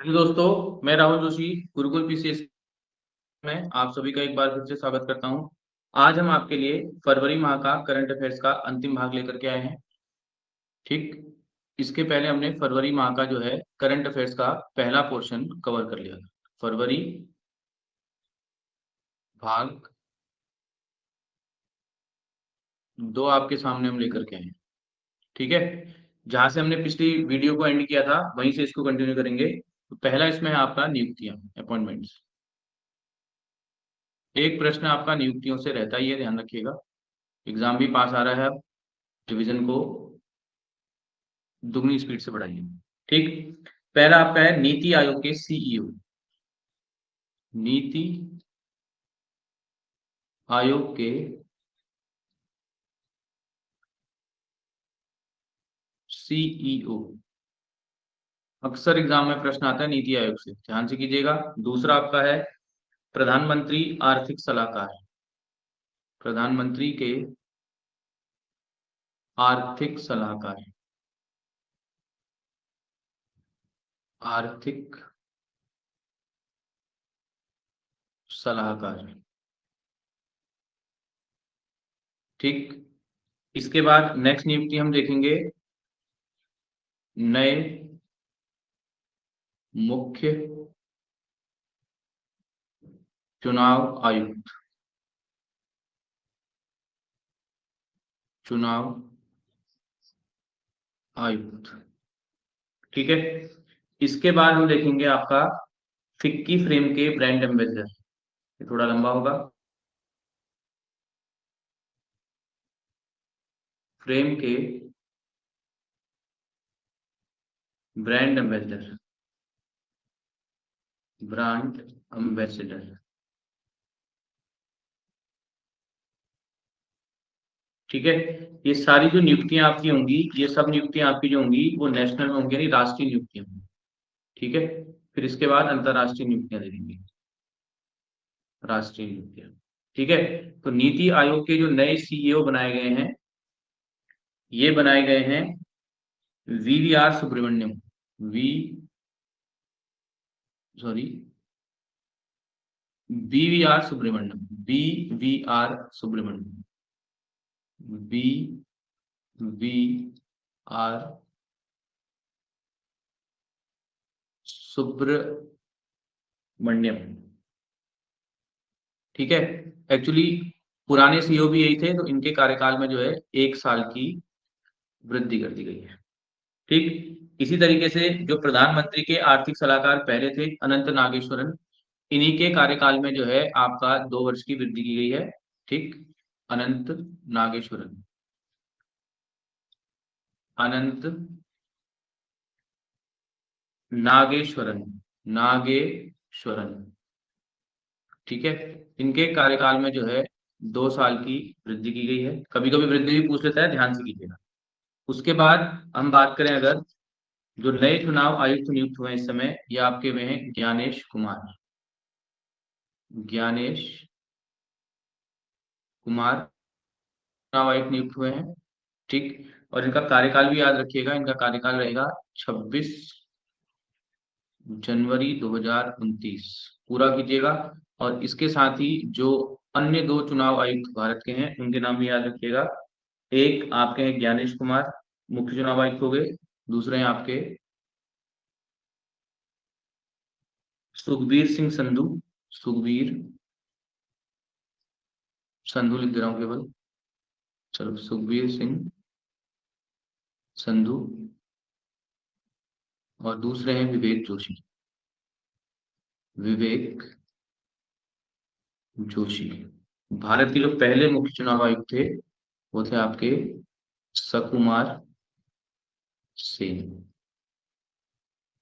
Hello दोस्तों, मैं Rahul Joshi Gurukul PCS में आप सभी का एक बार फिर से स्वागत करता हूं। आज हम आपके लिए फरवरी माह का करंट अफेयर्स का अंतिम भाग लेकर के आए हैं। ठीक, इसके पहले हमने फरवरी माह का जो है करंट अफेयर्स का पहला पोर्शन कवर कर लिया था। फरवरी भाग 2 आपके सामने हम लेकर के आए हैं। ठीक है, जहां से हमने पिछली वीडियो को एंड किया था वहीं से इसको कंटिन्यू करेंगे। तो पहला इसमें है आपका नियुक्तियां, अपॉइंटमेंट्स। एक प्रश्न आपका नियुक्तियों से रहता ही है, ध्यान रखिएगा। एग्जाम भी पास आ रहा है। अब डिवीजन को दुगनी स्पीड से बढ़ाइए। ठीक, पहला आपका है नीति आयोग के सीईओ। नीति आयोग के सीईओ। अक्सर एग्जाम में प्रश्न आता है नीति आयोग से, ध्यान से कीजिएगा। दूसरा आपका है प्रधानमंत्री आर्थिक सलाहकार। प्रधानमंत्री के आर्थिक सलाहकार। आर्थिक सलाहकार। ठीक, इसके बाद नेक्स्ट नियुक्ति हम देखेंगे नए मुख्य चुनाव आयुक्त। चुनाव आयुक्त। ठीक है, इसके बाद हम देखेंगे आपका फिक्की फ्रेम के ब्रांड एम्बेसडर। ये थोड़ा लंबा होगा। फ्रेम के ब्रांड एम्बेसडर। Brand ambassador. ठीक है, ये सारी जो नियुक्तियां आपकी होंगी, ये सब नियुक्तियां आपकी जो होंगी वो नेशनल में होंगी, यानी राष्ट्रीय नियुक्तियां होंगी। ठीक है, फिर इसके बाद अंतर्राष्ट्रीय नियुक्तियां दे देंगे। राष्ट्रीय नियुक्तियां। ठीक है, तो नीति आयोग के जो नए सीईओ बनाए गए हैं, ये बनाए गए हैं VVR Subrahmanyam. V sorry BVR Subrahmanyam. BVR Subrahmanyam. B V R Subrahmanyam. ठीक है, एक्चुअली पुराने सीईओ भी यही थे, तो इनके कार्यकाल में जो है 1 साल की वृद्धि कर दी गई है। ठीक, इसी तरीके से जो प्रधानमंत्री के आर्थिक सलाहकार पहले थे अनंत नागेश्वरन, इन्हीं के कार्यकाल में जो है आपका 2 वर्ष की वृद्धि की गई है। ठीक, अनंत नागेश्वरन। अनंत नागेश्वरन। नागेश्वरन। ठीक है, इनके कार्यकाल में जो है 2 साल की वृद्धि की गई है। कभी कभी वृद्धि भी पूछ लेता है, ध्यान से कीजिएगा। उसके बाद हम बात करें अगर, जो नए चुनाव आयुक्त नियुक्त हुए हैं इस समय, ये आपके हुए हैं ज्ञानेश कुमार। ज्ञानेश कुमार चुनाव आयुक्त नियुक्त हुए हैं। ठीक, और इनका कार्यकाल भी याद रखिएगा, इनका कार्यकाल रहेगा 26 जनवरी 2029। पूरा कीजिएगा। और इसके साथ ही जो अन्य 2 चुनाव आयुक्त भारत के हैं उनके नाम भी याद रखिएगा। एक आपके हैं ज्ञानेश कुमार, मुख्य चुनाव आयुक्त हो गए। दूसरे हैं आपके सुखबीर सिंह संधू। सुखबीर संधू लिख दे रहा हूँ केवल। चलो, सुखबीर सिंह संधू। और दूसरे हैं विवेक जोशी। विवेक जोशी। भारत के जो पहले मुख्य चुनाव आयुक्त थे वो थे आपके सकुमार सेन।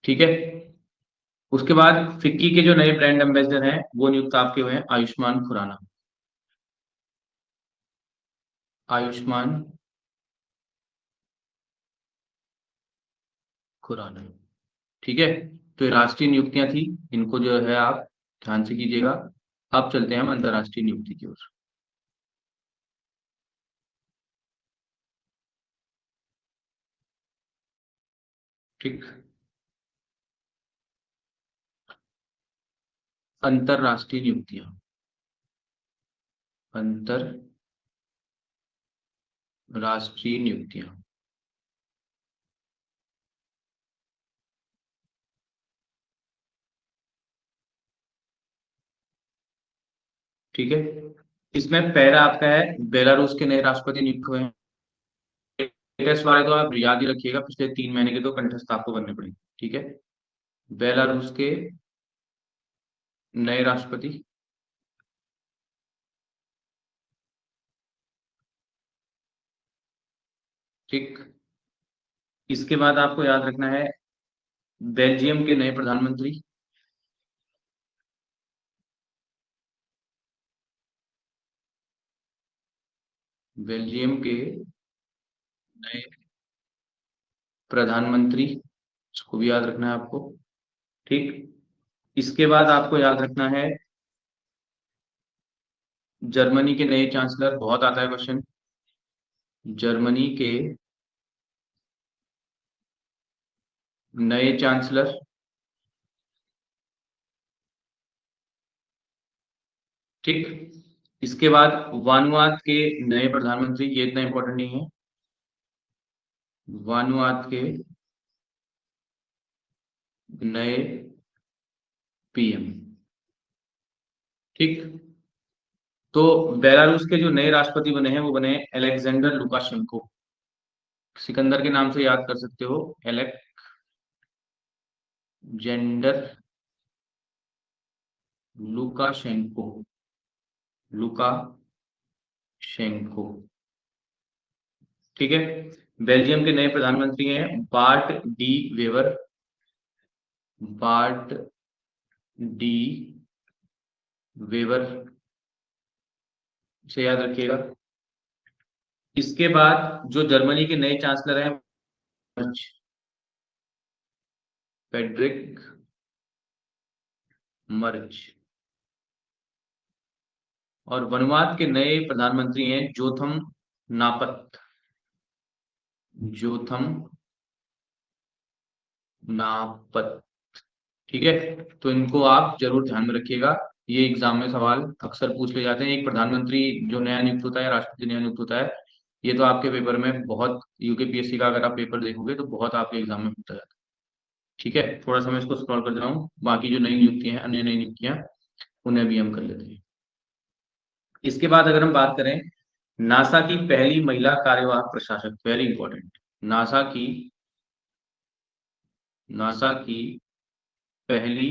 ठीक है, उसके बाद फिक्की के जो नए ब्रांड एम्बेसडर हैं वो नियुक्त आपके हुए हैं आयुष्मान खुराना। आयुष्मान खुराना। ठीक है, तो ये राष्ट्रीय नियुक्तियां थी, इनको जो है आप ध्यान से कीजिएगा। अब चलते हैं हम अंतर्राष्ट्रीय नियुक्ति की ओर। ठीक, अंतरराष्ट्रीय नियुक्तियां, अंतरराष्ट्रीय नियुक्तियां। ठीक है, इसमें पहला आपका है बेलारूस के नए राष्ट्रपति नियुक्त हुए हैं। लेटेस्ट वाले तो आप याद ही रखिएगा, पिछले 3 महीने के तो कंठस्थ आपको करने पड़ेंगे। ठीक है, बेलारूस के नए राष्ट्रपति, ठीक। इसके बाद आपको याद रखना है बेल्जियम के नए प्रधानमंत्री, बेल्जियम के नए प्रधानमंत्री, इसको भी याद रखना है आपको। ठीक, इसके बाद आपको याद रखना है जर्मनी के नए चांसलर, बहुत आता है क्वेश्चन, जर्मनी के नए चांसलर। ठीक, इसके बाद वानुआत के नए प्रधानमंत्री, ये इतना इंपॉर्टेंट नहीं है, वानुआत के नए पीएम। ठीक, तो बेलारूस के जो नए राष्ट्रपति बने हैं वो बने हैं अलेक्जेंडर लुकाशेंको, सिकंदर के नाम से याद कर सकते हो, अलेक्जेंडर लुकाशेंको, लुकाशेंको। ठीक है, बेल्जियम के नए प्रधानमंत्री हैं Bart De Wever, Bart De Wever से याद रखिएगा। इसके बाद जो जर्मनी के नए चांसलर हैं फेडरिक मर्ज, और वनुवात के नए प्रधानमंत्री हैं जोथम नापत, जोथम नापत। ठीक है, तो इनको आप जरूर ध्यान में रखिएगा, ये एग्जाम में सवाल अक्सर पूछ ले जाते हैं। एक प्रधानमंत्री जो नया नियुक्त होता है, राष्ट्रपति नया नियुक्त होता है, ये तो आपके पेपर में बहुत, यूकेपीएससी का अगर आप पेपर देखोगे तो बहुत आपके एग्जाम में पूछा जाता है। ठीक है, थोड़ा सा मैं इसको स्क्रॉल कर रहा हूँ, बाकी जो नई नियुक्तियां हैं, अन्य नई नियुक्तियां, उन्हें भी हम कर लेते हैं। इसके बाद अगर हम बात करें नासा की पहली महिला कार्यवाहक प्रशासक, वेरी इंपॉर्टेंट, नासा की नासा की पहली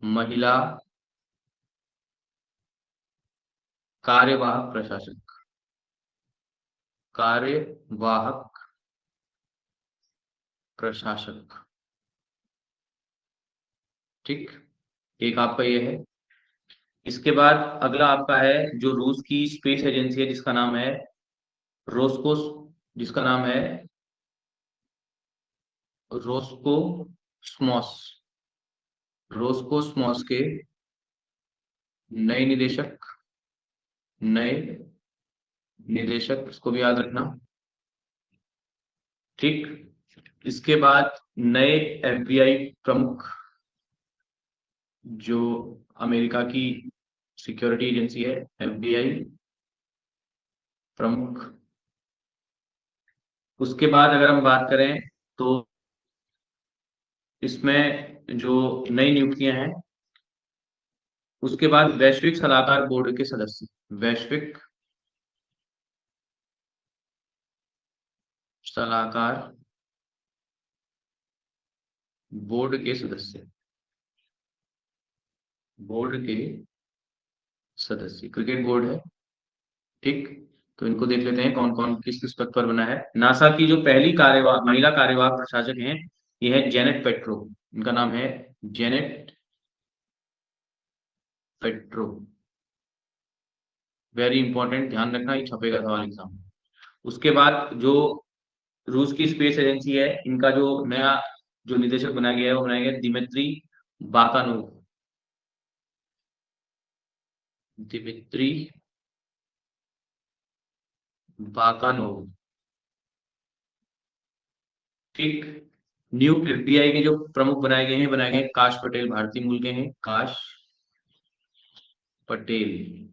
महिला कार्यवाहक प्रशासक, कार्यवाहक प्रशासक। ठीक, एक आपका ये है। इसके बाद अगला आपका है जो रूस की स्पेस एजेंसी है, जिसका नाम है रोस्कोस, जिसका नाम है रोस्कोस्मोस, रोस्कोस्मोस के नए निदेशक, नए निदेशक, इसको भी याद रखना। ठीक, इसके बाद नए एफबीआई प्रमुख, जो अमेरिका की सिक्योरिटी एजेंसी है, एफबीआई प्रमुख। उसके बाद अगर हम बात करें तो इसमें जो नई नियुक्तियां हैं, उसके बाद वैश्विक सलाहकार बोर्ड के सदस्य, वैश्विक सलाहकार बोर्ड के सदस्य, बोर्ड के सदस्य, क्रिकेट बोर्ड है। ठीक, तो इनको देख लेते हैं कौन कौन किस किस पद पर बना है। नासा की जो पहली कार्यवाहक महिला कार्यवाहक प्रशासक हैं, ये है जेनेट पेट्रो, इनका नाम है जेनेट पेट्रो, वेरी इंपॉर्टेंट, ध्यान रखना, ये छपेगा सवाल एग्जाम में। उसके बाद जो रूस की स्पेस एजेंसी है, इनका जो नया जो निदेशक बनाया गया है वो बनाया गया है दिमित्री बाकानोव, दिमित्री बाकानोव। ठीक, न्यू एफबीआई के जो प्रमुख बनाए गए काश पटेल भारतीय मूल के हैं, काश पटेल।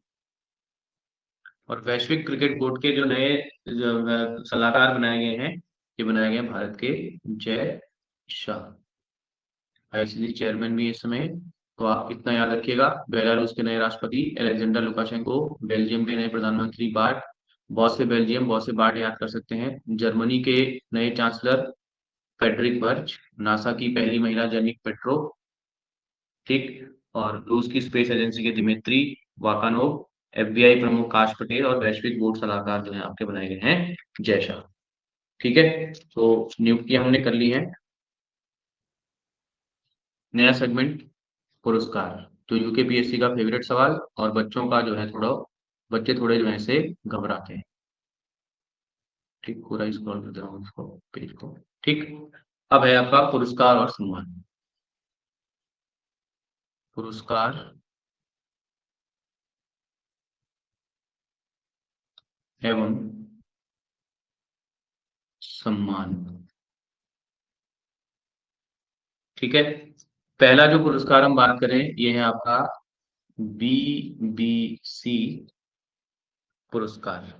और वैश्विक क्रिकेट बोर्ड के जो नए सलाहकार बनाए गए हैं, ये बनाए गए हैं भारत के जय शाह, आईसीसी चेयरमैन भी इस समय। तो आप इतना याद रखिएगा, बेलारूस के नए राष्ट्रपति अलेक्जेंडर लुकाशेंको, बेल्जियम के नए प्रधानमंत्री बाट, बहुत से बेल्जियम बहुत से बाट याद कर सकते हैं। जर्मनी के नए चांसलर फ्रेडरिक बर्च, नासा की पहली महिला जेनिक पेट्रो, ठीक। और रूस की स्पेस एजेंसी के दिमित्री वाकानोव, एफबीआई प्रमुख काश पटेल और वैश्विक बोर्ड सलाहकार जो है आपके बनाए गए हैं जय शाह। ठीक है, तो नियुक्तियां हमने कर ली हैं। नया सेगमेंट, पुरस्कार, तो यूकेपीएससी का फेवरेट सवाल, और बच्चों का जो है थोड़ा, बच्चे थोड़े जो है से घबराते हैं। ठीक, पूरा स्क्रॉल कर दे रहा हूँ इसको, पेज को। ठीक, अब है आपका पुरस्कार और सम्मान। पुरस्कार एवं सम्मान। ठीक है, पहला जो पुरस्कार हम बात करें ये है आपका बीबीसी पुरस्कार,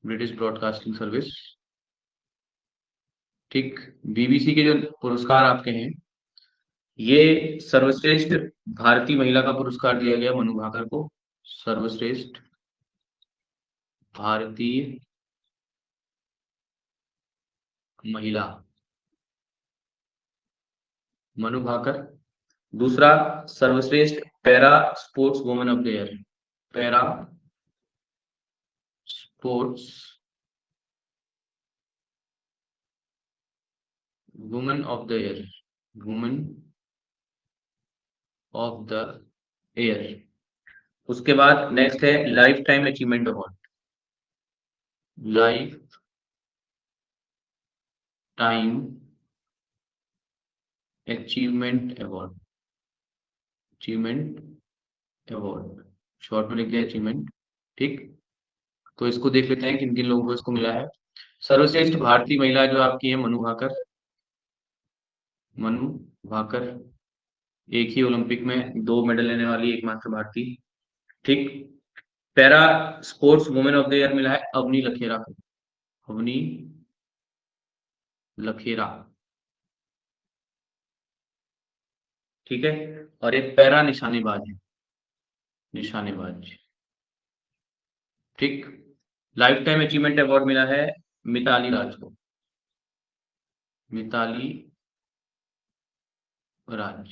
ब्रिटिश ब्रॉडकास्टिंग सर्विस। ठीक, बीबीसी के जो पुरस्कार आपके हैं, ये सर्वश्रेष्ठ भारतीय महिला का पुरस्कार दिया गया मनु भाकर को। सर्वश्रेष्ठ भारतीय महिला मनु भाकर। दूसरा, सर्वश्रेष्ठ para sports women of the year, para sports women of the year, women of the year. उसके बाद नेक्स्ट है life time achievement award, life time achievement award, achievement award, short में लिख दिया अचीवमेंट। ठीक, तो इसको देख लेते हैं किन किन लोगों को इसको मिला है। सर्वश्रेष्ठ भारतीय महिला जो आपकी है मनु भाकर, मनु भाकर एक ही ओलंपिक में 2 मेडल लेने वाली एकमात्र भारतीय। ठीक, para sports women of the year मिला है अवनी लखेरा को, अवनी लखेरा। ठीक है, और एक पैरा निशानेबाज है, निशानेबाज। ठीक, लाइफ टाइम अचीवमेंट अवार्ड मिला है मिताली राज को, मिताली राज।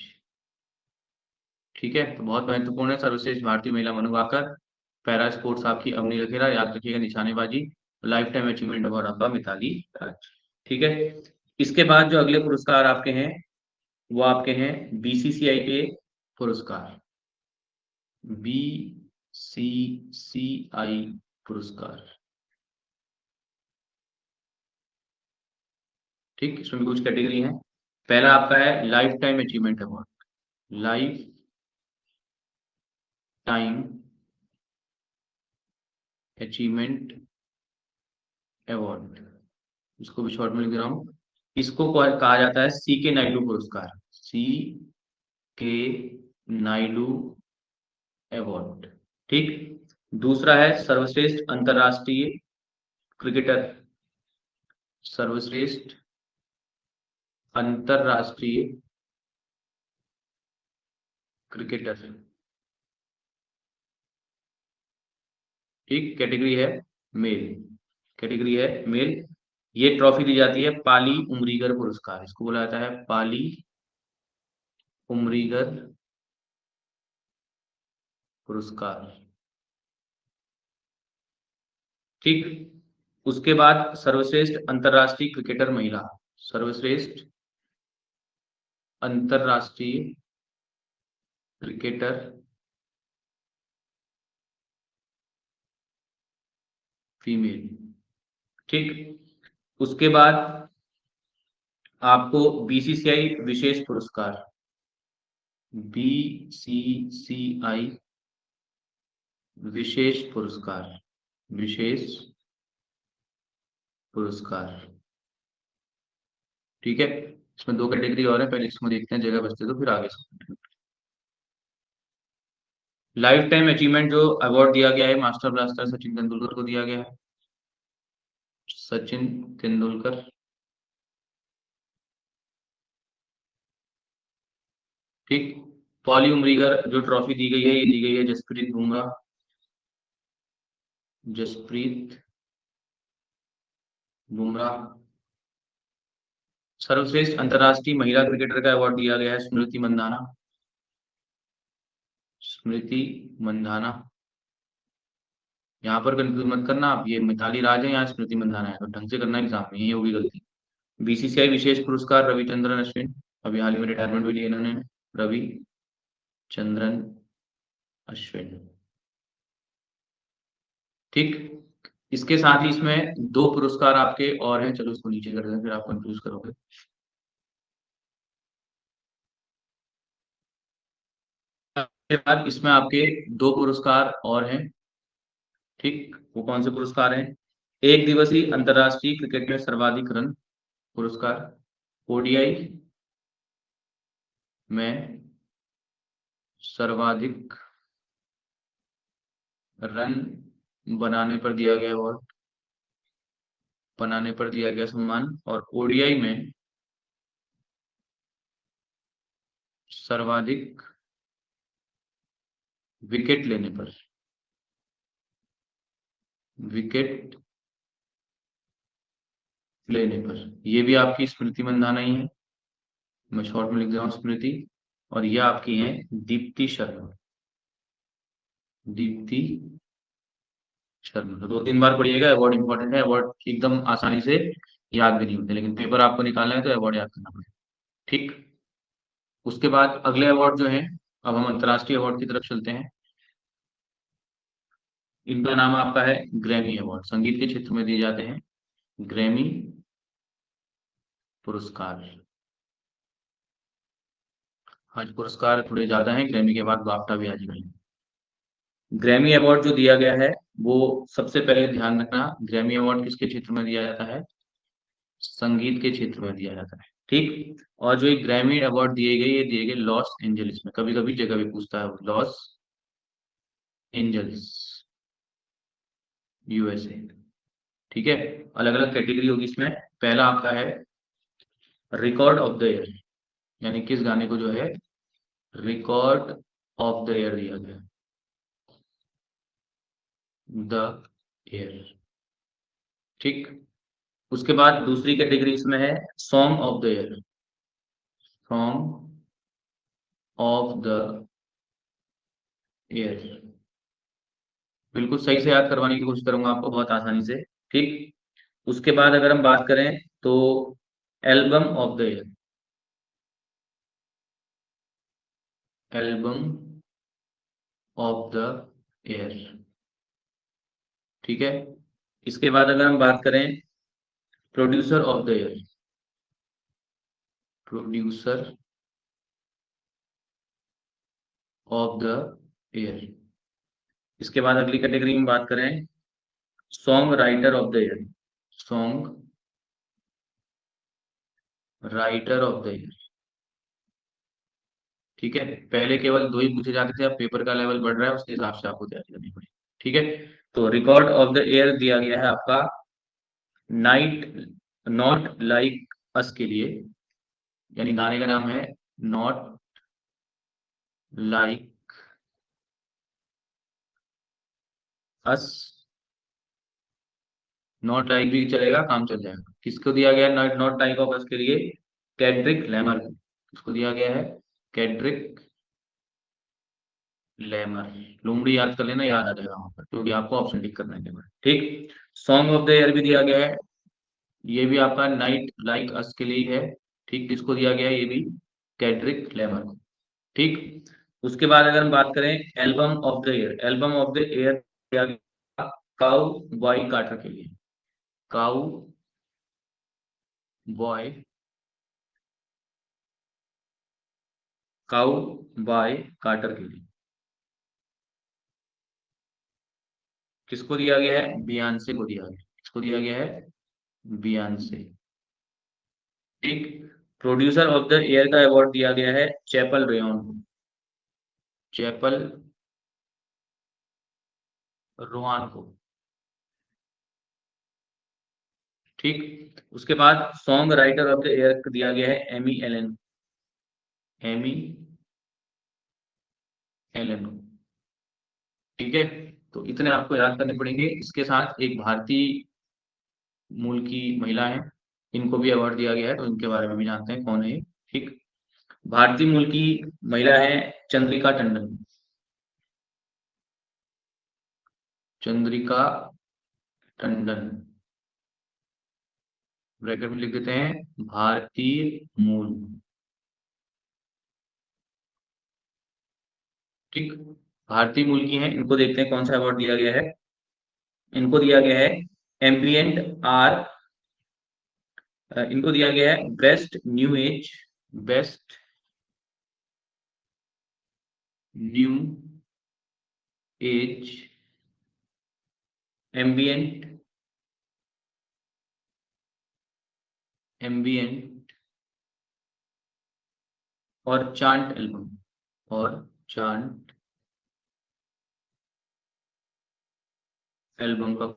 ठीक है, तो बहुत महत्वपूर्ण है, सर्वश्रेष्ठ भारतीय महिला मनु भाकर, पैरा स्पोर्ट्स आपकी अवनी लखेरा, याद रखिएगा निशानेबाजी, लाइफ टाइम अचीवमेंट अवार्ड आपका मिताली राज। ठीक है, इसके बाद जो अगले पुरस्कार आपके हैं वो आपके हैं बीसीसीआई के पुरस्कार, बीसीसीआई पुरस्कार। ठीक, इसमें भी कुछ कैटेगरी है। पहला आपका है life time achievement award, life time achievement award, इसको भी शॉर्ट में लिख रहा हूँ। इसको कहा जाता है सी के नायडू पुरस्कार, सी के नायडू अवार्ड। ठीक, दूसरा है सर्वश्रेष्ठ अंतरराष्ट्रीय क्रिकेटर, सर्वश्रेष्ठ अंतरराष्ट्रीय क्रिकेटर। ठीक, कैटेगरी है मेल, कैटेगरी है मेल। ये ट्रॉफी दी जाती है पाली उमरीगर पुरस्कार, इसको बोला जाता है पाली उमरीगर पुरस्कार। ठीक, उसके बाद सर्वश्रेष्ठ अंतरराष्ट्रीय क्रिकेटर महिला, सर्वश्रेष्ठ अंतरराष्ट्रीय क्रिकेटर फीमेल। ठीक, उसके बाद आपको बीसीसीआई विशेष पुरस्कार, बीसीसीआई विशेष पुरस्कार, विशेष पुरस्कार। ठीक है, इसमें दो कैटेगरी और है, पहले इसमें देखते हैं, जगह बचते तो फिर आगे। लाइफ टाइम अचीवमेंट जो अवार्ड दिया गया है मास्टर ब्लास्टर सचिन तेंदुलकर को दिया गया है। सचिन तेंदुलकर। ठीक। पॉली उमरीगर जो ट्रॉफी दी गई है, ये दी गई है जसप्रीत बुमराह। जसप्रीत बुमराह। सर्वश्रेष्ठ अंतर्राष्ट्रीय महिला क्रिकेटर का अवार्ड दिया गया है स्मृति मंदाना। स्मृति मंदाना। यहाँ पर कंफ्यूज मत करना आप, ये मिताली राज है, यहाँ स्मृति मंदाना है, तो ढंग से करना एग्जाम में, ये होगी गलती। बीसीसीआई विशेष पुरस्कार रविचंद्रन अश्विन, अभी हाल ही में रिटायरमेंट भी लिया इन्होंने। रवि चंद्रन अश्विन। ठीक। इसके साथ ही इसमें दो पुरस्कार आपके और हैं, चलो इसको नीचे कर दें, फिर आप कंफ्यूज करोगे। इसके बाद इसमें आपके दो पुरस्कार और हैं। ठीक, वो कौन से पुरस्कार हैं? एक दिवसीय अंतर्राष्ट्रीय क्रिकेट में सर्वाधिक रन पुरस्कार, ओडीआई में सर्वाधिक रन बनाने पर दिया गया अवार्ड, बनाने पर दिया गया सम्मान, और ओडीआई में सर्वाधिक विकेट लेने पर, विकेट लेने पर, ये भी आपकी स्मृति मंदाना ही है, मैं शॉर्ट में लिख दे रहा हूँ स्मृति। और ये आपकी है दीप्ति शर्मा। दीप्ति शर्मा, तो दो तीन बार पढ़िएगा, अवार्ड इंपॉर्टेंट है, अवार्ड एकदम आसानी से याद भी नहीं होते, लेकिन पेपर आपको निकालना है तो अवार्ड याद करना पड़ेगा। ठीक। उसके बाद अगले अवार्ड जो है, अब हम अंतर्राष्ट्रीय अवार्ड की तरफ चलते हैं। इनका नाम आपका है ग्रैमी अवार्ड, संगीत के क्षेत्र में दिए जाते हैं ग्रैमी पुरस्कार। आज पुरस्कार थोड़े ज्यादा हैं, ग्रैमी के बाद बाफ्टा भी आ जाएगा। ग्रैमी अवार्ड जो दिया गया है, वो सबसे पहले ध्यान रखना, ग्रैमी अवार्ड किसके क्षेत्र में दिया जाता है? संगीत के क्षेत्र में दिया जाता है। ठीक। और जो एक ग्रैमी अवार्ड दिए गए, ये दिए गए लॉस एंजलिस में, कभी कभी जगह भी पूछता है, लॉस एंजल्स, यूएसए। ठीक है। अलग अलग कैटेगरी होगी इसमें। पहला आपका है रिकॉर्ड ऑफ द ईयर, यानी किस गाने को जो है रिकॉर्ड ऑफ द ईयर दिया गया, द ईयर। ठीक। उसके बाद दूसरी कैटेगरी इसमें है song of the year, song of the year. बिल्कुल सही से याद करवाने की कोशिश करूंगा आपको, बहुत आसानी से। ठीक। उसके बाद अगर हम बात करें तो album of the year, album of the year. ठीक है। इसके बाद अगर हम बात करें producer of the year, producer of the year. इसके बाद अगली कैटेगरी में बात करें song writer of the year, song writer of the year. ठीक है। पहले केवल दो ही पूछे जाते थे, अब पेपर का लेवल बढ़ रहा है, उसके हिसाब से आपको तैयारी करनी पड़ेगी। ठीक है। तो रिकॉर्ड ऑफ द ईयर दिया गया है आपका नाइट नॉट लाइक अस के लिए, यानी गाने का नाम है not like us, not like भी चलेगा, काम चल जाएगा। किसको दिया गया है not not like of us के लिए? कैड्रिक लैमर को। किसको दिया गया है? कैड्रिक लेमर। लोमड़ी याद कर लेना, याद आ जाएगा वहां पर, क्योंकि आपको ऑप्शन टिक करना है केवल। ठीक। सॉन्ग ऑफ द ईयर भी दिया गया है, ये भी आपका नाइट लाइक अस के लिए है। ठीक। किसको दिया गया है? ये भी कैड्रिक लेमर को। ठीक। उसके बाद अगर हम बात करें album of the year, album of the year दिया गया काउ बॉय कार्टर के लिए, cowboy, cowboy Carter के लिए। किसको दिया गया है? बियांसे को दिया गया है। किसको दिया गया है? बियांसे। ठीक। प्रोड्यूसर ऑफ द ईयर का अवार्ड दिया गया है चैपल रेयन को। चैपल रोहान को। ठीक। उसके बाद song writer of the year दिया गया है एमी एलन। Amy Elon. ठीक है। तो इतने आपको याद करने पड़ेंगे। इसके साथ एक भारतीय मूल की महिला है, इनको भी अवार्ड दिया गया है, तो इनके बारे में भी जानते हैं कौन है ये। ठीक। भारतीय मूल की महिला है चंद्रिका टंडन। चंद्रिका टंडन। ब्रैकेट में लिख देते हैं भारतीय मूल। ठीक। भारतीय मूल की हैं, इनको देखते हैं कौन सा अवार्ड दिया गया है। इनको दिया गया है एम्बियंट आर, इनको दिया गया है best new age. Best new age ambient ambient और चांट एल्बम। और चांट एल्बम का।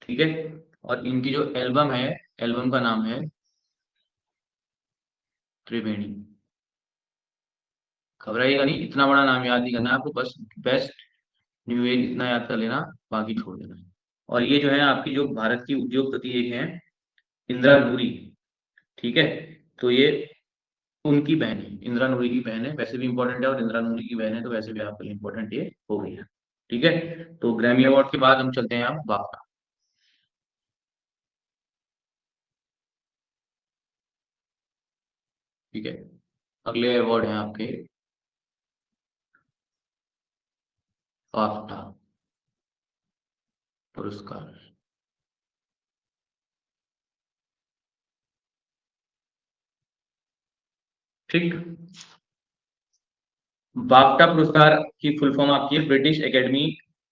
ठीक है। और इनकी जो एल्बम है, एल्बम का नाम है त्रिवेणी। घबराइएगा नहीं, इतना बड़ा नाम याद नहीं करना है आपको, बस बेस्ट न्यू एज इतना याद कर लेना, बाकी छोड़ देना है। और ये जो है आपकी जो भारत की उद्योगपति एक है इंदिरा नूरी। ठीक है। तो ये उनकी बहन है, इंदिरा नूरी की बहन है, वैसे भी इंपॉर्टेंट है, और इंदिरा नूरी की बहन है तो वैसे भी आपके लिए इंपॉर्टेंट ये हो गई है। ठीक है। तो ग्रैमी अवार्ड के बाद हम चलते हैं आप बाफ्टा। ठीक है। अगले अवार्ड हैं आपके बाफ्टा पुरस्कार। ठीक। बाफ्टा पुरस्कार की फुल फॉर्म आपकी है British academy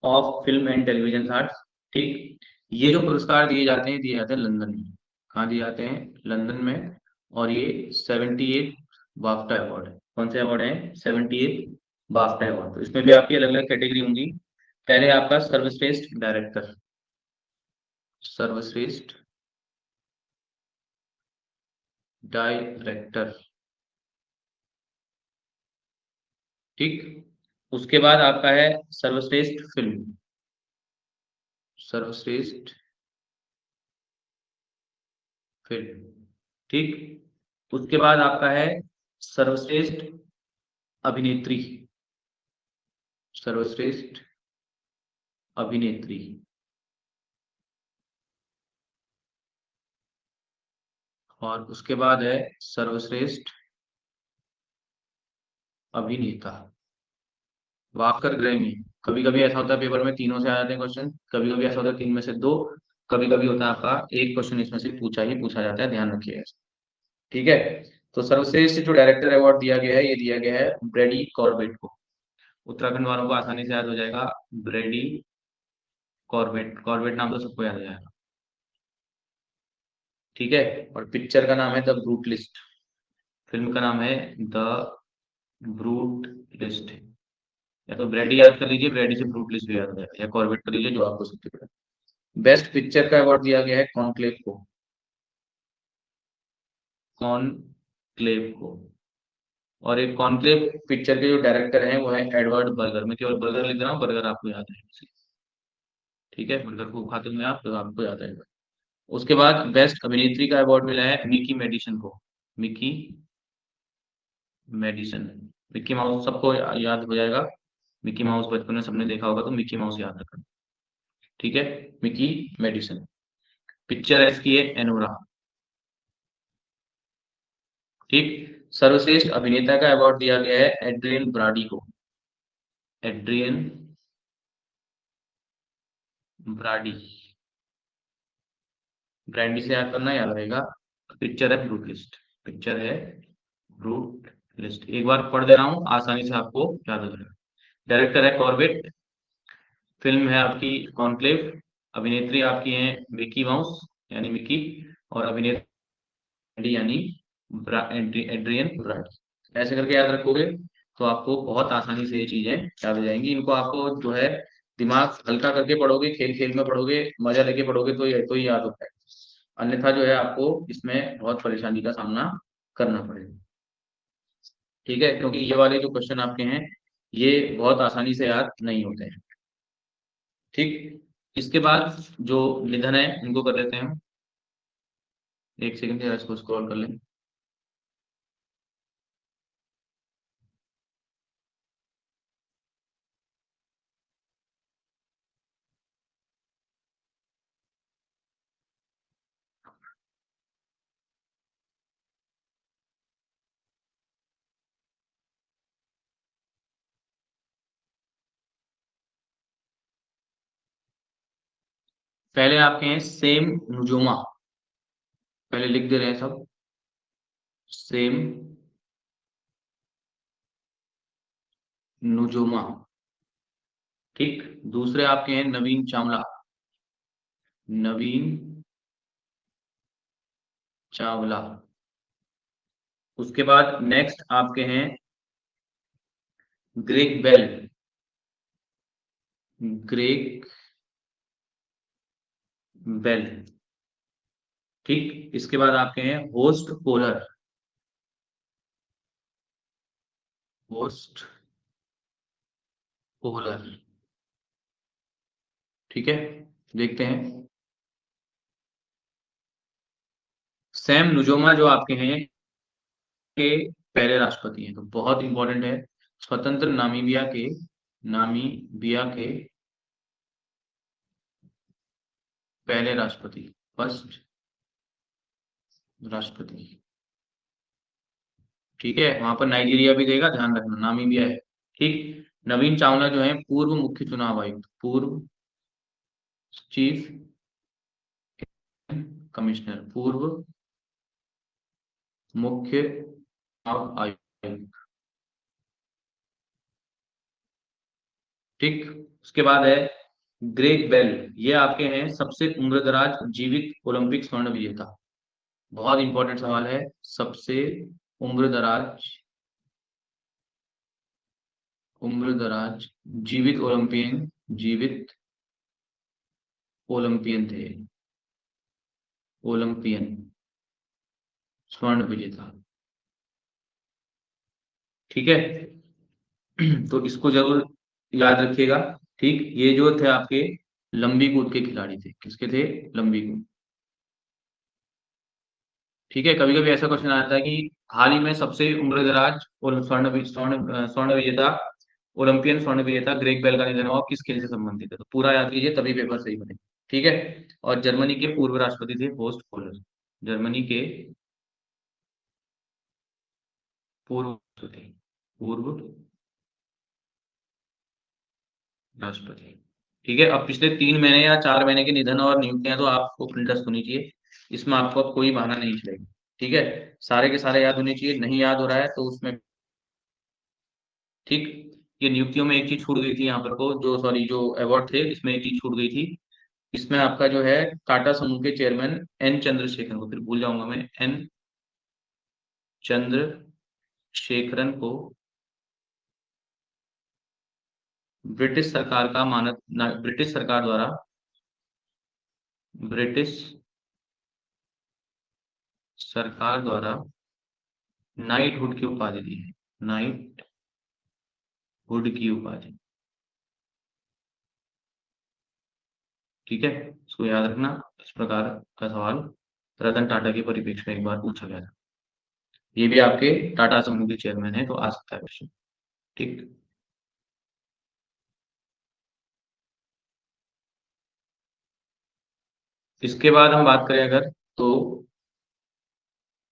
of film and television arts. ठीक। ये जो पुरस्कार दिए जाते हैं लंदन में। कहाँ दिए जाते हैं? लंदन में। और ये 78 बाफ्टा अवार्ड है। कौन से अवार्ड है? 78 बाफ्टा अवार्ड। तो इसमें भी आपकी अलग अलग कैटेगरी होंगी। पहले आपका सर्वश्रेष्ठ डायरेक्टर। सर्वश्रेष्ठ डायरेक्टर। ठीक। उसके बाद आपका है सर्वश्रेष्ठ फिल्म। सर्वश्रेष्ठ फिल्म। ठीक। उसके बाद आपका है सर्वश्रेष्ठ अभिनेत्री। सर्वश्रेष्ठ अभिनेत्री। और उसके बाद है सर्वश्रेष्ठ अभिनेता। Walker Grammy. कभी कभी ऐसा होता है पेपर में तीनों से आ जाते हैं क्वेश्चन, कभी कभी ऐसा होता है तीन में से दो, कभी कभी होता है आपका एक क्वेश्चन इसमें से पूछा ही पूछा जाता है, ध्यान रखिएगा। ठीक है। तो सर्वश्रेष्ठ जो डायरेक्टर अवार्ड दिया गया है, ये दिया गया है ब्रेडी कॉर्बेट को। उत्तराखंड वालों को आसानी से याद हो जाएगा, ब्रेडी कॉर्बेट। कॉर्बेट नाम तो सबको याद हो जाएगा। ठीक है। और पिक्चर का नाम है द ब्रूट लिस्ट। फिल्म का नाम है द ब्रूट लिस्ट। या तो ब्रेडी याद कर लीजिए, ब्रेडी से ब्रूट लिस्ट भी याद हो जाएगा, या कॉर्बेट कर लीजिए जो आपको सबसे पड़े। बेस्ट पिक्चर का अवार्ड दिया गया है कॉन्क्लेव को। कॉन्क्लेव को। और एक कॉन्क्लेव पिक्चर के जो डायरेक्टर हैं वो है एडवर्ड बर्गर। मैं केवल बर्गर लिख रहा हूँ, बर्गर आपको याद है। ठीक है, बर्गर को खाते हुए आप तो आपको याद है। उसके बाद बेस्ट अभिनेत्री का अवार्ड मिला है मिकी मेडिसन को। Mikey Madison. मिकी माउस सबको याद हो जाएगा। मिकी माउस बचपन में सबने देखा होगा, तो मिकी माउस याद रखना। ठीक है। Mikey medicine. पिक्चर है इसकी है एनोरा। ठीक। सर्वश्रेष्ठ अभिनेता का अवार्ड दिया गया है एड्रियन ब्राडी को। Adrien Brody. ब्रांडी से याद करना, याद रहेगा। पिक्चर है ब्रूट लिस्ट। पिक्चर है ब्रूट लिस्ट। एक बार पढ़ दे रहा हूँ, आसानी से आपको याद हो जाएगा। डायरेक्टर है कॉर्बेट। फिल्म है आपकी कॉन्क्लेव। अभिनेत्री आपकी है विकी माउस। यानी मिकी, और अभिनेता यानी एड्रियन ब्रॉडी। ऐसे करके याद रखोगे तो आपको बहुत आसानी से ये चीजें याद हो जाएंगी। इनको आपको जो है दिमाग हल्का करके पढ़ोगे, खेल खेल में पढ़ोगे, मजा लेके पढ़ोगे तो ही याद होता है। अन्यथा जो है आपको इसमें बहुत परेशानी का सामना करना पड़ेगा। ठीक है, क्योंकि ये वाले जो क्वेश्चन आपके हैं ये बहुत आसानी से याद नहीं होते हैं। ठीक, इसके बाद जो निधन है इनको कर लेते हैं हम। एक सेकंड यार, इसको स्क्रॉल कर लें। पहले आपके हैं सेम नुजुमा, पहले लिख दे रहे हैं सब। सेम नुजुमा। ठीक, दूसरे आपके हैं नवीन चावला। नवीन चावला। उसके बाद नेक्स्ट आपके हैं ग्रेग बेल। Greg bell. ठीक, इसके बाद आपके हैं होस्ट पोलर। Host polar. ठीक है, देखते हैं। सैम नुजोमा जो आपके हैं के पहले राष्ट्रपति हैं, तो बहुत इंपॉर्टेंट है। स्वतंत्र नामीबिया के पहले राष्ट्रपति, फर्स्ट राष्ट्रपति। ठीक है, वहां पर नाइजीरिया भी देगा, ध्यान रखना नामीबिया है। ठीक, नवीन चावला जो है पूर्व मुख्य चुनाव आयुक्त, पूर्व चीफ कमिश्नर, पूर्व मुख्य चुनाव आयुक्त। ठीक, उसके बाद है ग्रेग बेल। ये आपके हैं सबसे उम्रदराज जीवित ओलंपिक स्वर्ण विजेता। बहुत इंपॉर्टेंट सवाल है। सबसे उम्रदराज उम्रदराज जीवित ओलंपियन थे। ओलंपियन स्वर्ण विजेता। ठीक है, तो इसको जरूर याद रखिएगा। ठीक, ये जो थे आपके लंबी कूद के खिलाड़ी थे। किसके थे? लंबी कूद। ठीक है, कभी कभी ऐसा क्वेश्चन आता है कि हाल ही में सबसे उम्रदराज और स्वर्ण विजेता, ओलंपियन स्वर्ण विजेता ग्रेग बेल का निधन हुआ, किस खेल से संबंधित है? तो पूरा याद कीजिए तभी पेपर सही बने। ठीक है, और जर्मनी के पूर्व राष्ट्रपति थे होस्ट कोहलर। जर्मनी के पूर्व राष्ट्रपति, पूर्व राष्ट्रपति। ठीक है, अब पिछले 3 महीने या 4 महीने के निधन और नियुक्तियां तो आपको प्रिंटर्स होनी चाहिए। इसमें आपको अब कोई बहाना नहीं चलेगा। ठीक है, सारे के सारे याद होने चाहिए। नहीं याद हो रहा है तो उसमें, ठीक, ये नियुक्तियों में एक चीज छूट गई थी यहाँ पर को, जो सॉरी जो अवार्ड थे इसमें एक चीज छूट गई थी। इसमें आपका जो है टाटा समूह के चेयरमैन एन चंद्रशेखरन को, फिर भूल जाऊंगा मैं, एन चंद्रशेखरन को ब्रिटिश सरकार का ब्रिटिश सरकार द्वारा, ब्रिटिश सरकार द्वारा नाइटहुड की उपाधि दी है। नाइटहुड की उपाधि। ठीक है, इसको याद रखना। इस प्रकार का सवाल रतन टाटा के परिप्रेक्ष्य में एक बार पूछा गया था। ये भी आपके टाटा समूह के चेयरमैन है, तो आ सकता है क्वेश्चन। ठीक, इसके बाद हम बात करें अगर, तो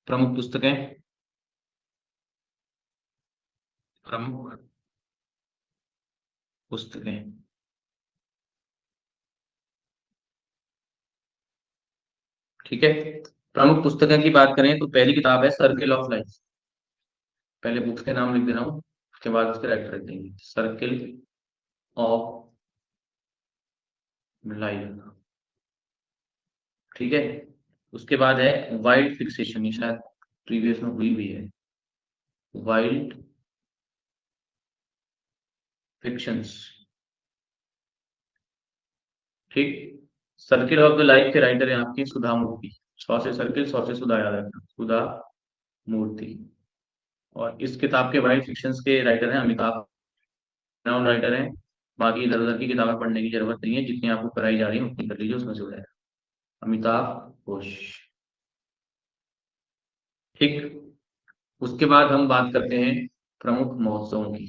प्रमुख पुस्तकें, प्रमुख पुस्तकें। ठीक है, प्रमुख पुस्तकें की बात करें तो पहली किताब है सर्किल ऑफ लाइफ। पहले बुक के नाम लिख दे रहा हूँ, उसके बाद उसके राइटर रख देंगे। Circle of life. ठीक है। उसके बाद है वाइल्ड फिक्सेशन, ये शायद प्रीवियस में हुई भी है, वाइल्ड फिक्शंस। ठीक। सर्किल ऑफ द लाइफ के राइटर है आपकी सुधा मूर्ति, सौ से सर्किल सौ से सुधा, याद रखना, सुधा मूर्ति। और इस किताब के वाइल्ड फिक्शंस के राइटर हैं अमिताभ, नाउन राइटर हैं। बाकी इधर उधर की किताबें पढ़ने की जरूरत नहीं है, जितनी आपको कराई जा रही है उतनी कर लीजिए, उसमें से हो जाएगा। अमिताभ घोष। ठीक। उसके बाद हम बात करते हैं प्रमुख महोत्सवों की।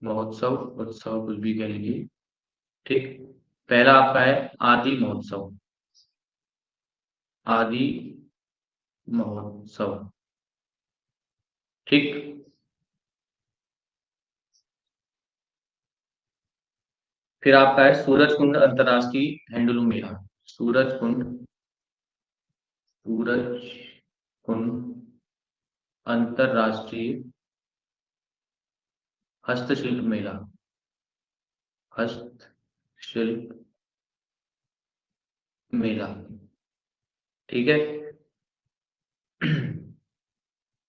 महोत्सव, उत्सव, कुछ भी कह लीजिए। ठीक। पहला आपका है आदि महोत्सव, आदि महोत्सव। ठीक। फिर आपका है सूरज कुंड अंतरराष्ट्रीय हैंडलूम मेला, सूरज कुंड, सूरज कुंड अंतरराष्ट्रीय हस्तशिल्प मेला, हस्तशिल्प मेला। ठीक है।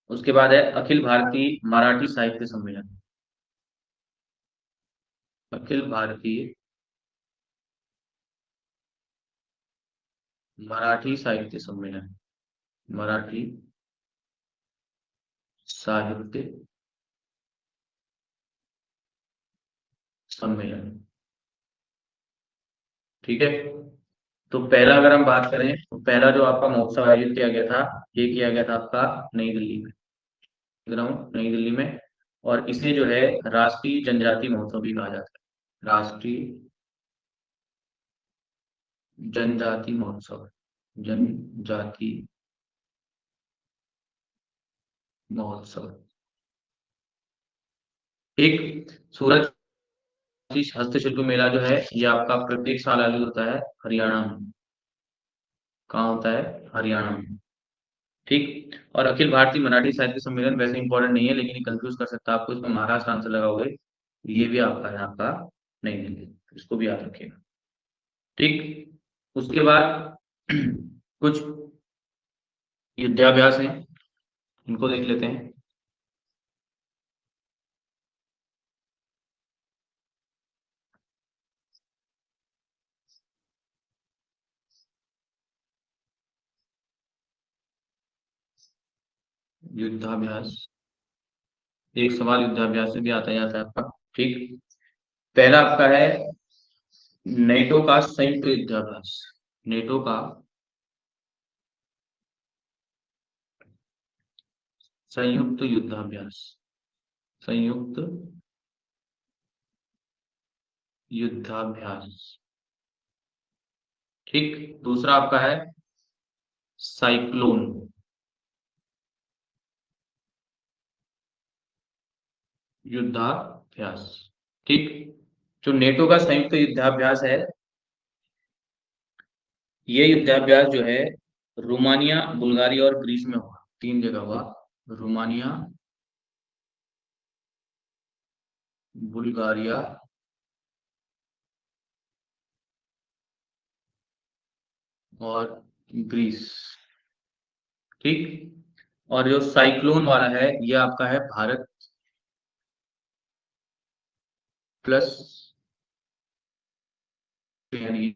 उसके बाद है अखिल भारतीय मराठी साहित्य सम्मेलन, अखिल भारतीय मराठी साहित्य सम्मेलन, मराठी साहित्य सम्मेलन। ठीक है। तो पहला अगर हम बात करें तो पहला जो आपका महोत्सव आयोजित किया गया था, ये किया गया था आपका नई दिल्ली में, नई दिल्ली में। और इसे जो है राष्ट्रीय जनजाति महोत्सव भी कहा जाता है, राष्ट्रीय जनजाति महोत्सव, जनजाति महोत्सव। एक सूरत हस्तशिल्प मेला जो है ये आपका प्रत्येक साल आयोजित होता है हरियाणा में। कहाँ होता है? हरियाणा में। ठीक। और अखिल भारतीय मराठी साहित्य सम्मेलन वैसे इंपॉर्टेंट नहीं है, लेकिन ये कंफ्यूज कर सकता है आपको, इसमें महाराष्ट्र आंसर लगाओगे, ये भी आपका है, आपका नहीं देंगे, इसको भी याद रखिएगा। ठीक। उसके बाद कुछ युद्धाभ्यास हैं, इनको देख लेते हैं। युद्धाभ्यास, एक सवाल युद्धाभ्यास से भी आता जाता है आपका। ठीक। पहला आपका है नेटो का संयुक्त युद्धाभ्यास, नेटो का संयुक्त युद्धाभ्यास, संयुक्त युद्धाभ्यास। ठीक। दूसरा आपका है साइक्लोन, युद्धाभ्यास। ठीक। जो नेटो का संयुक्त युद्धाभ्यास है, ये युद्धाभ्यास जो है रोमानिया, बुल्गारिया और ग्रीस में हुआ, तीन जगह हुआ, रोमानिया, बुल्गारिया और ग्रीस। ठीक। और जो साइक्लोन वाला है ये आपका है भारत प्लस, यानी,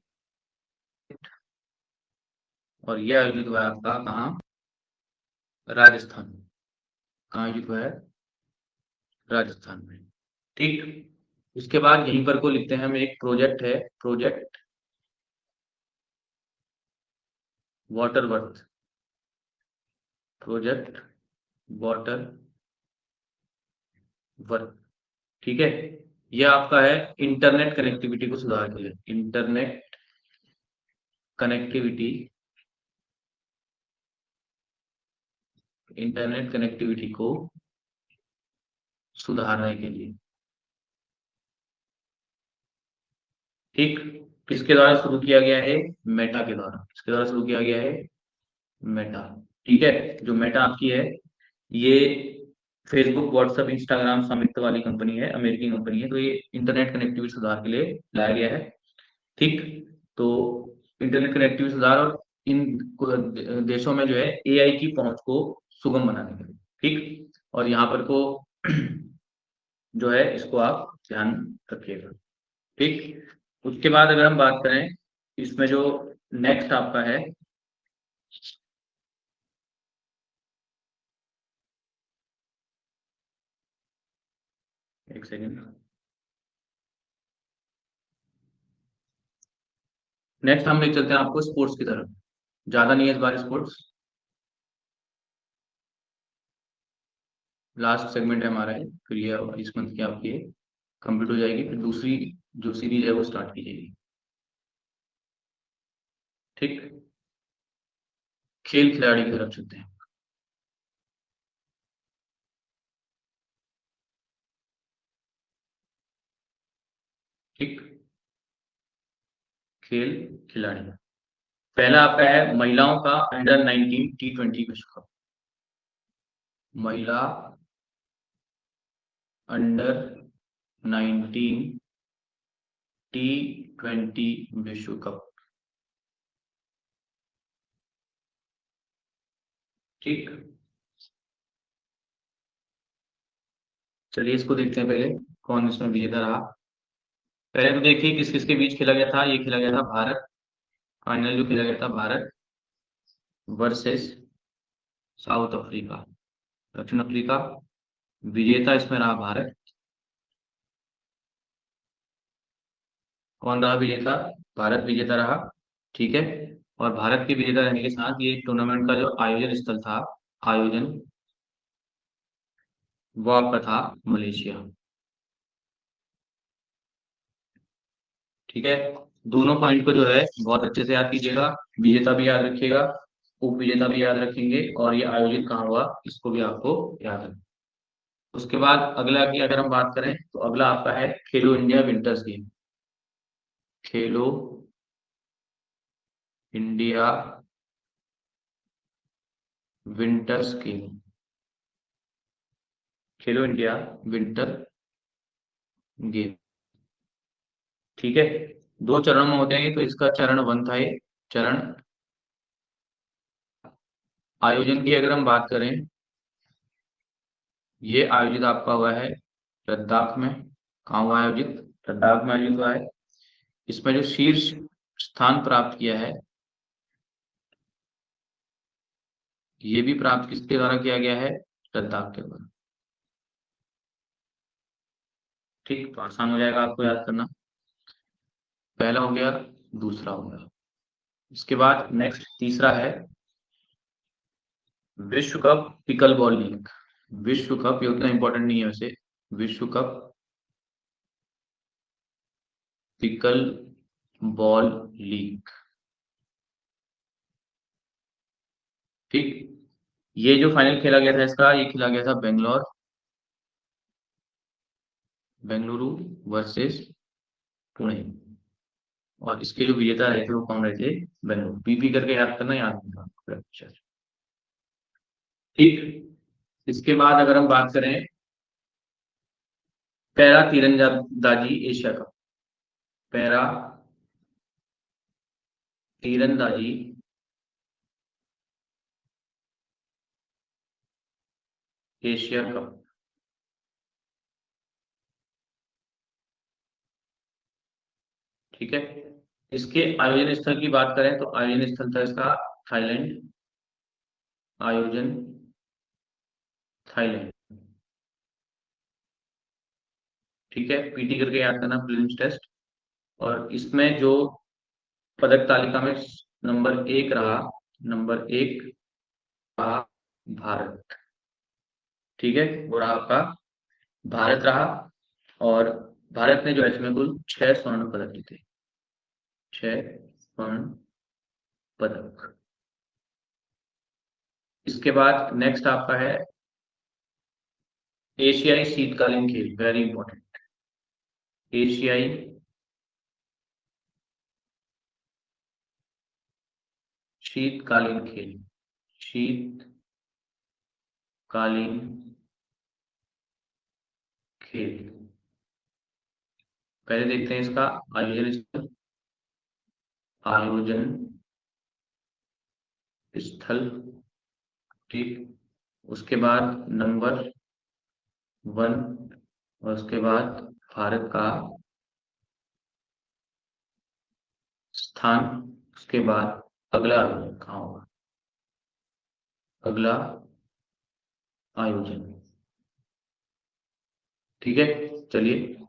और ये आयोजित हुआ है आपका कहाँ? राजस्थान। कहाँ आयोजित हुआ है? राजस्थान में। ठीक। उसके बाद यहीं पर को लिखते हैं हम, एक प्रोजेक्ट है, project water worth, project water worth. ठीक है। यह आपका है इंटरनेट कनेक्टिविटी को सुधार के लिए, इंटरनेट कनेक्टिविटी, इंटरनेट कनेक्टिविटी को सुधारने के लिए। ठीक। किसके द्वारा शुरू किया गया है? मेटा के द्वारा, किसके द्वारा शुरू किया गया है? मेटा। ठीक है। जो मेटा आपकी है, ये फेसबुक, व्हाट्सएप, इंस्टाग्राम स्वामित्व वाली कंपनी है, अमेरिकी कंपनी है, तो ये इंटरनेट कनेक्टिविटी सुधार के लिए लाया गया है। ठीक। तो इंटरनेट कनेक्टिविटी सुधार और इन देशों में जो है एआई की पहुंच को सुगम बनाने के लिए। ठीक, और यहाँ पर को जो है इसको आप ध्यान रखिएगा। ठीक, उसके बाद अगर हम बात करें इसमें जो नेक्स्ट आपका है, एक सेकेंड, नेक्स्ट हम ले चलते हैं आपको स्पोर्ट्स की तरफ। ज्यादा नहीं है इस बार स्पोर्ट्स, लास्ट सेगमेंट है हमारा है, फिर ये इस मंथ की आपकी कंप्लीट हो जाएगी, फिर दूसरी जो सीरीज है वो स्टार्ट की जाएगी। ठीक, खेल खिलाड़ी की तरफ चलते हैं। ठीक, खेल खिलाड़ी, पहला आपका है महिलाओं का अंडर 19 T20 विश्व कप। महिला अंडर 19 T20 विश्व कप। ठीक, चलिए इसको देखते हैं पहले कौन इसमें विजेता रहा। पहले तो देखिए किस किस के बीच खेला गया था। ये खेला गया था भारत, फाइनल जो खेला गया था भारत वर्सेस साउथ अफ्रीका, दक्षिण अफ्रीका। विजेता इसमें रहा भारत। कौन रहा विजेता? भारत विजेता रहा। ठीक है, और भारत के विजेता रहने के साथ ये टूर्नामेंट का जो आयोजन स्थल था, आयोजन वो आपका था मलेशिया। ठीक है, दोनों पॉइंट को जो है बहुत अच्छे से याद कीजिएगा, विजेता भी याद रखिएगा, उप विजेता भी याद रखेंगे, और ये आयोजित कहाँ हुआ इसको भी आपको याद रखना। उसके बाद अगला की अगर हम बात करें तो अगला आपका है खेलो इंडिया विंटर्स गेम। खेलो इंडिया विंटर्स गेम, खेलो इंडिया विंटर गेम। ठीक है, दो चरणों में होते हैं, तो इसका चरण 1 था ये चरण। आयोजन की अगर हम बात करें, ये आयोजित आपका हुआ है लद्दाख में। कहाँ हुआ आयोजित? लद्दाख में आयोजित हुआ है। इसमें जो शीर्ष स्थान प्राप्त किया है, ये भी प्राप्त किसके द्वारा किया गया है? लद्दाख के द्वारा। ठीक, तो आसान हो जाएगा आपको याद करना। पहला हो गया, दूसरा हो गया। इसके बाद नेक्स्ट तीसरा है विश्व कप पिकल बॉल लीग। विश्व कप ये उतना इंपॉर्टेंट नहीं है वैसे। विश्व कप पिकल बॉल लीग। ठीक, ये जो फाइनल खेला गया था इसका, ये खेला गया था बेंगलुरु वर्सेस पुणे, और इसके जो विजेता रहे थे वो कौन रहे थे? बेंगलुरु। पीपी करके याद करना, याद नहीं। ठीक, इसके बाद अगर हम बात करें पैरा तीरंदाजी एशिया कप। पैरा तीरंदाजी एशिया कप। ठीक है, इसके आयोजन स्थल की बात करें तो आयोजन स्थल था इसका थाईलैंड। आयोजन थाईलैंड। ठीक है, पीटी करके याद करना, प्रीलिम्स टेस्ट। और इसमें जो पदक तालिका में नंबर 1 रहा, नंबर 1 रहा भारत। ठीक है, वो रहा आपका भारत रहा। और भारत ने जो है इसमें कुल 6 स्वर्ण पदक जीते। 6 स्वर्ण पदक। इसके बाद नेक्स्ट आपका है एशियाई शीतकालीन खेल, वेरी इंपॉर्टेंट। एशियाई शीतकालीन खेल, शीतकालीन खेल। पहले देखते हैं इसका आयोजन स्थल। आयोजन स्थल, ठीक। उसके बाद नंबर 1 और उसके बाद भारत का स्थान, उसके बाद अगला आयोजन कहाँ होगा, अगला आयोजन, ठीक है। चलिए,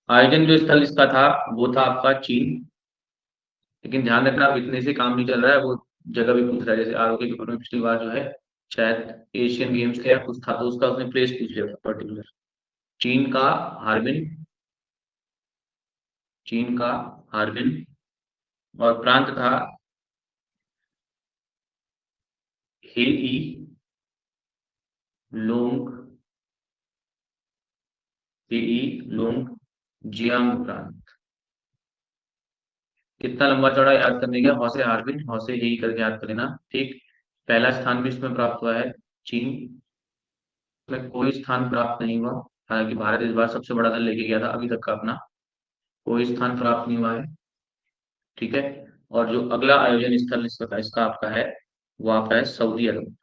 आयोजन जो स्थल इसका था वो था आपका चीन, लेकिन ध्यान रखना अब इतने से काम नहीं चल रहा है, वो जगह भी पूछ रहा है। जैसे आरओके के पेपर में पिछली बार जो है शायद एशियन गेम्स का या कुछ था, तो उसका उसने प्लेस पूछ लिया था पर्टिकुलर। चीन का हार्बिन, चीन का हार्बिन, और प्रांत था हेई लोंग, हेई लोंग जियांग प्रांत। कितना लंबा चौड़ा याद करने का, हौसे हार्बिन हौसे हेई करके याद कर लेना, ठीक। पहला स्थान भी इसमें प्राप्त हुआ है चीन में, कोई स्थान प्राप्त नहीं हुआ। हालांकि भारत इस बार सबसे बड़ा दल लेके गया था अभी तक का अपना, कोई स्थान प्राप्त नहीं हुआ है, ठीक है। और जो अगला आयोजन स्थल इसका आपका है वो आपका है सऊदी अरब,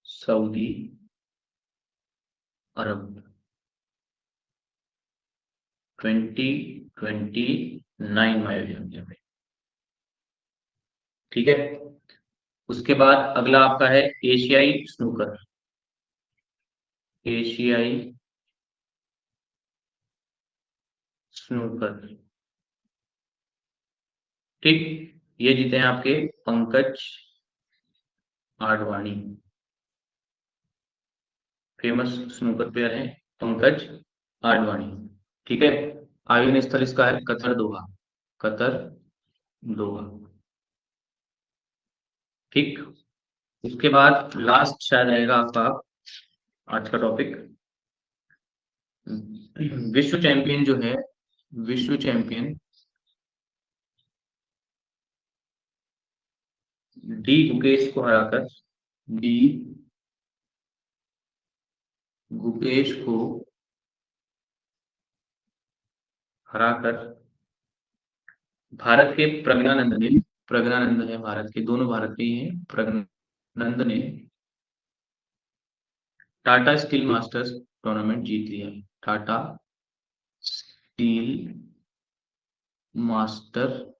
सऊदी अरब 2029 में आयोजन किया गया, ठीक है। उसके बाद अगला आपका है एशियाई स्नूकर, एशियाई स्नूकर, ठीक। ये जीते हैं आपके Pankaj Advani, famous snooker player हैं पंकज आडवाणी, ठीक है। आयोजन स्थल इसका है कतर दोहा, कतर दोहा, ठीक। उसके बाद लास्ट शायद रहेगा आपका आज का टॉपिक, विश्व चैंपियन जो है, विश्व चैंपियन डी गुकेश को हराकर, डी गुकेश को हराकर भारत के प्रज्ञानंद ने, प्रज्ञानंद है भारत के, दोनों भारत के ही हैं, प्रज्ञानंद ने टाटा स्टील मास्टर्स टूर्नामेंट जीत लिया है, टाटा स्टील मास्टर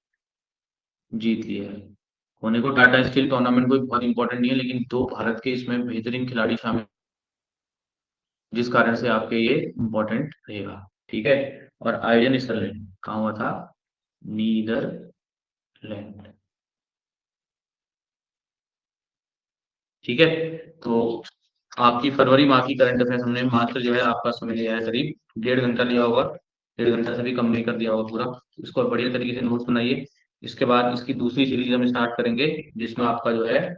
जीत लिया है। होने को टाटा स्टील टूर्नामेंट कोई बहुत इंपॉर्टेंट नहीं है, लेकिन दो भारत के इसमें बेहतरीन खिलाड़ी शामिल, जिस कारण से आपके ये इंपॉर्टेंट रहेगा, ठीक है। और आयोजन स्थल कहाँ हुआ था, नीदरलैंड, ठीक है। तो आपकी फरवरी माह की करंट अफेयर्स हमने मात्र जो है आपका समय लिया है, करीब 1.5 घंटा लिया होगा, 1.5 घंटा से भी कम नहीं कर दिया होगा पूरा। इसको बढ़िया तरीके से नोट्स बनाइए। इसके बाद इसकी दूसरी सीरीज हम स्टार्ट करेंगे, जिसमें आपका जो है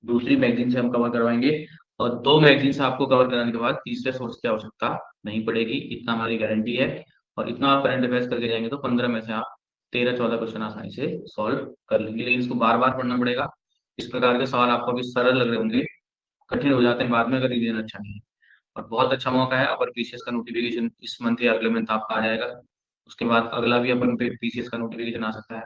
दूसरी मैगजीन से हम कवर करवाएंगे, और 2 मैगजीन से आपको कवर कराने के बाद तीसरे सोर्स की आवश्यकता नहीं पड़ेगी, इतना हमारी गारंटी है। और इतना आप करंट अफेयर्स करके जाएंगे तो 15 में से आप 13-14 क्वेश्चन आसानी से सॉल्व कर लेंगे, लेकिन इसको बार बार पढ़ना पड़ेगा। इस प्रकार के सवाल आपको अभी सरल लग रहे होंगे, कठिन हो जाते हैं बाद में अगर रिवीजन अच्छा नहीं है। और बहुत अच्छा मौका है, अपर पीसीएस का नोटिफिकेशन इस मंथ या अगले मंथ आपका आ जाएगा। उसके बाद अगला भी अपन पे पीसीएस का नोटिफिकेशन आ सकता है,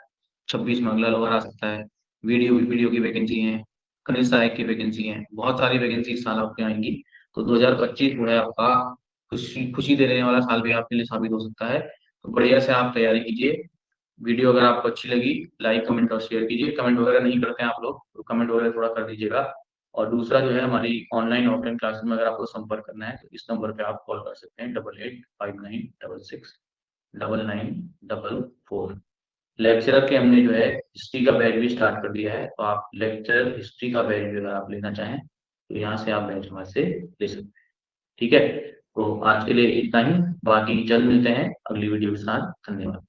26 में अगला लोअर आ सकता है। वीडियो की वैकेंसी है, खनिज सहायक की वैकेंसी है, बहुत सारी वैकेंसी इस साल आपके आएंगी। तो 2025 जो है आपका खुशी खुशी देने वाला साल भी आपके लिए साबित हो सकता है। तो बढ़िया से आप तैयारी कीजिए। वीडियो अगर आपको अच्छी लगी, लाइक कमेंट और शेयर कीजिए। कमेंट वगैरह नहीं करते हैं आप लोग, तो कमेंट वगैरह थोड़ा कर दीजिएगा। और दूसरा जो है, हमारी ऑनलाइन ऑफलाइन क्लासेस में अगर आपको संपर्क करना है तो इस नंबर पे आप कॉल कर सकते हैं, 8859669944। लेक्चरर के हमने जो है हिस्ट्री का बैच भी स्टार्ट कर दिया है, तो आप लेक्चरर हिस्ट्री का बैच भी अगर आप लेना चाहें तो यहाँ से आप बैच हमारे से ले सकते हैं, ठीक है। तो आज के लिए इतना ही, बाकी जल्द मिलते हैं अगली वीडियो के साथ। धन्यवाद।